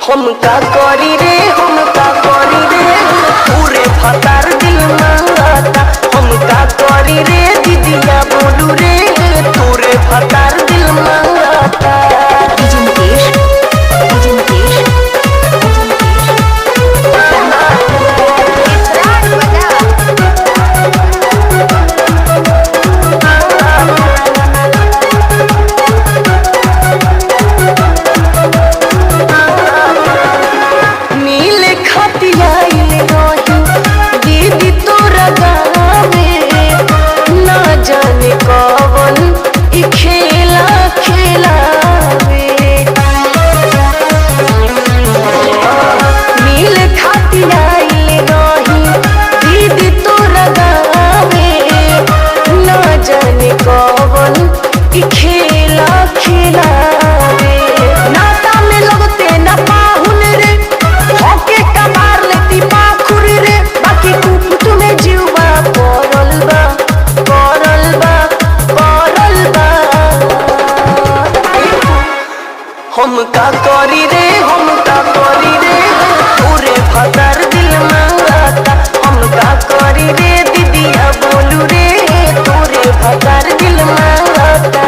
हम का करी रे पूरे फतार दिल मांगता। हम का करी रे दीदिया बोलू रे पूरे फतार दिल मांगता। हम का करी रे पूरे फतार दिल मांगता। हम का करी रे दीदिया बोलू रे पूरे फतार दिल मांगता।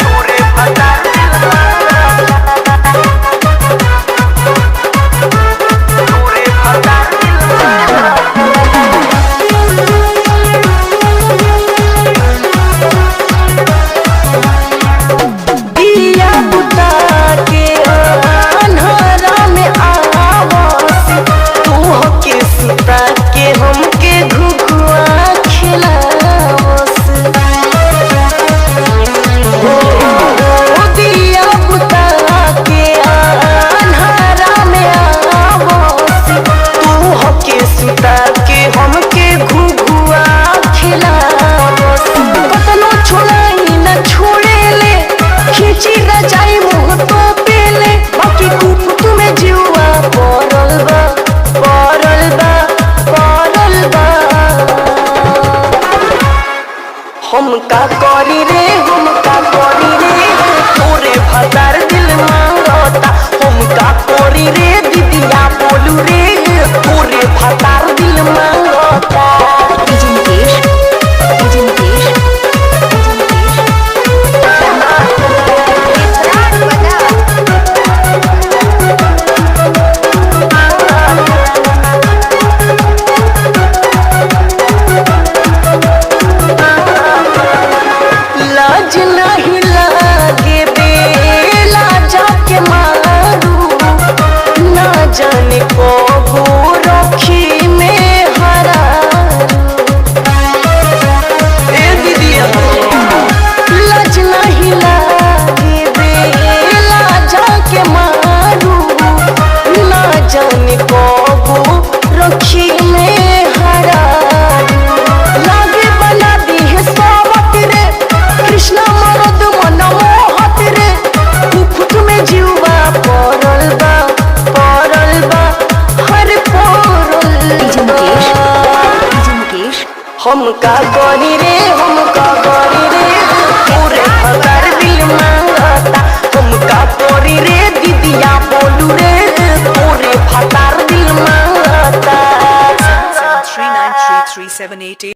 पूरे फतार दिल मांगता। पूरे फतार दिल हम का करी रे पूरे फतार दिल मांगता। हम का करी रे दीदिया बोलू रे पूरे फतार दिल मांगता। जाने को रखी में हरा दीदिया लाज नहीं लागे बेला जाके मारू। ना जाने को रखी में हरा लागे बना दी है सावत रे कृष्णा मरद मन मोहत रे खुद में जीवा पड़ल बा हम का करी रे पूरे फतार दिल मांगता। हम का करी रे दीदिया बोलू रे पूरे फतार दिल मांगता। 3933788